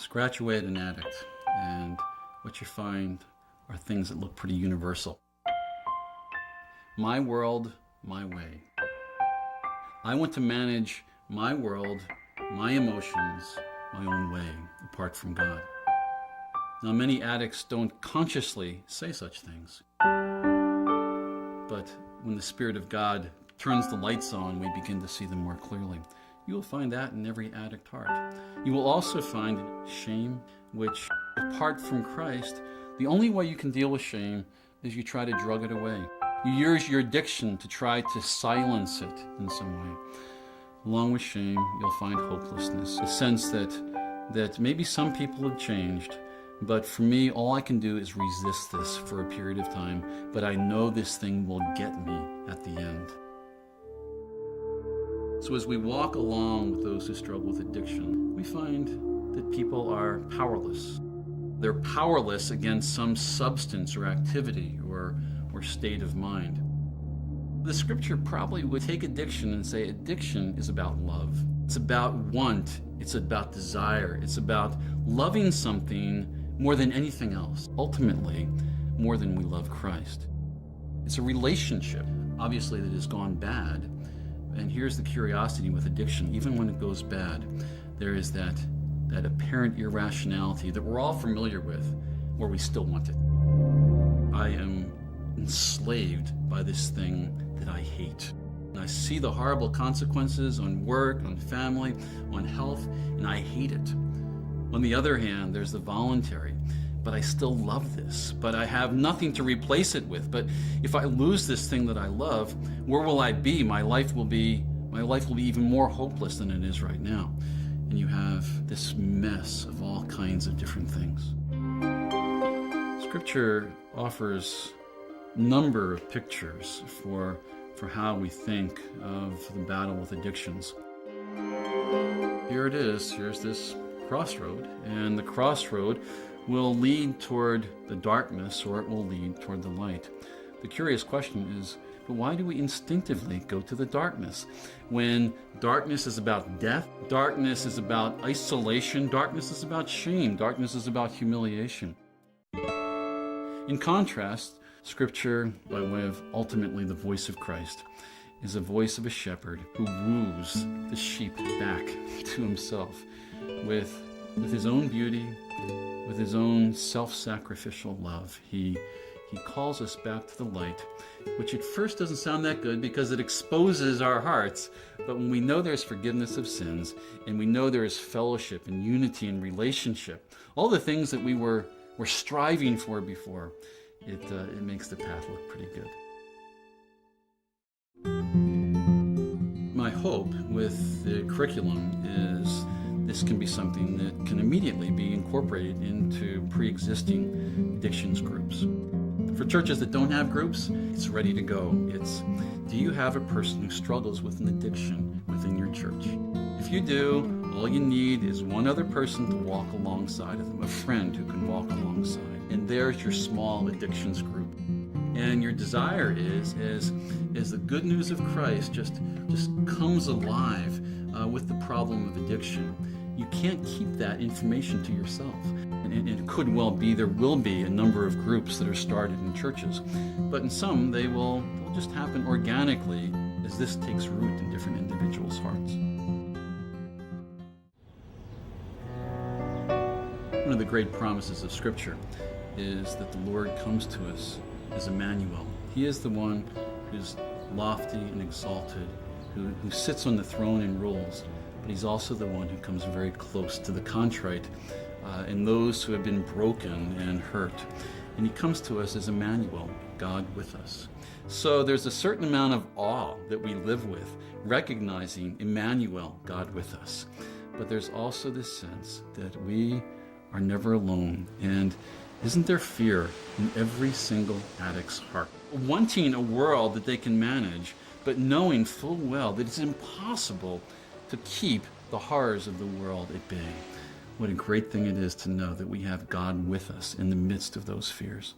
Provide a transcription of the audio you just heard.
Scratch away at an addict, and what you find are things that look pretty universal. My world, my way. I want to manage my world, my emotions, my own way, apart from God. Now, many addicts don't consciously say such things. But when the Spirit of God turns the lights on, we begin to see them more clearly. You will find that in every addict heart. You will also find shame, which, apart from Christ, the only way you can deal with shame is you try to drug it away. You use your addiction to try to silence it in some way. Along with shame, you'll find hopelessness, a sense that maybe some people have changed, but for me, all I can do is resist this for a period of time, but I know this thing will get me at the end. So as we walk along with those who struggle with addiction, we find that people are powerless. They're powerless against some substance or activity or state of mind. The scripture probably would take addiction and say addiction is about love. It's about want. It's about desire. It's about loving something more than anything else. Ultimately, more than we love Christ. It's a relationship, obviously, that has gone bad. And here's the curiosity with addiction. Even when it goes bad, there is that apparent irrationality that we're all familiar with, where we still want it. I am enslaved by this thing that I hate. And I see the horrible consequences on work, on family, on health, and I hate it. On the other hand, there's the voluntary. But I still love this, but I have nothing to replace it with. But if I lose this thing that I love, where will I be? My life will be even more hopeless than it is right now. And you have this mess of all kinds of different things. Scripture offers a number of pictures for how we think of the battle with addictions. Here it is. Here's this crossroad, and the crossroad will lead toward the darkness or it will lead toward the light. The curious question is, but why do we instinctively go to the darkness? When darkness is about death, darkness is about isolation, darkness is about shame, darkness is about humiliation. In contrast, Scripture, by way of ultimately the voice of Christ, is a voice of a shepherd who woos the sheep back to himself with his own beauty, with his own self-sacrificial love. He calls us back to the light, which at first doesn't sound that good because it exposes our hearts. But when we know there's forgiveness of sins, and we know there is fellowship and unity and relationship, all the things that we were striving for before, it makes the path look pretty good. My hope with the curriculum is this can be something that can immediately be incorporated into pre-existing addictions groups. For churches that don't have groups, it's ready to go. It's, do you have a person who struggles with an addiction within your church? If you do, all you need is one other person to walk alongside of them, a friend who can walk alongside. And there's your small addictions group. And your desire is the good news of Christ just comes alive with the problem of addiction. You can't keep that information to yourself. And it could well be, there will be a number of groups that are started in churches. But in some, they'll just happen organically as this takes root in different individuals' hearts. One of the great promises of Scripture is that the Lord comes to us as Emmanuel. He is the one who's lofty and exalted, who sits on the throne and rules, but he's also the one who comes very close to the contrite and those who have been broken and hurt. And he comes to us as Emmanuel, God with us. So there's a certain amount of awe that we live with, recognizing Emmanuel, God with us. But there's also this sense that we are never alone. And isn't there fear in every single addict's heart? Wanting a world that they can manage, but knowing full well that it's impossible to keep the horrors of the world at bay. What a great thing it is to know that we have God with us in the midst of those fears.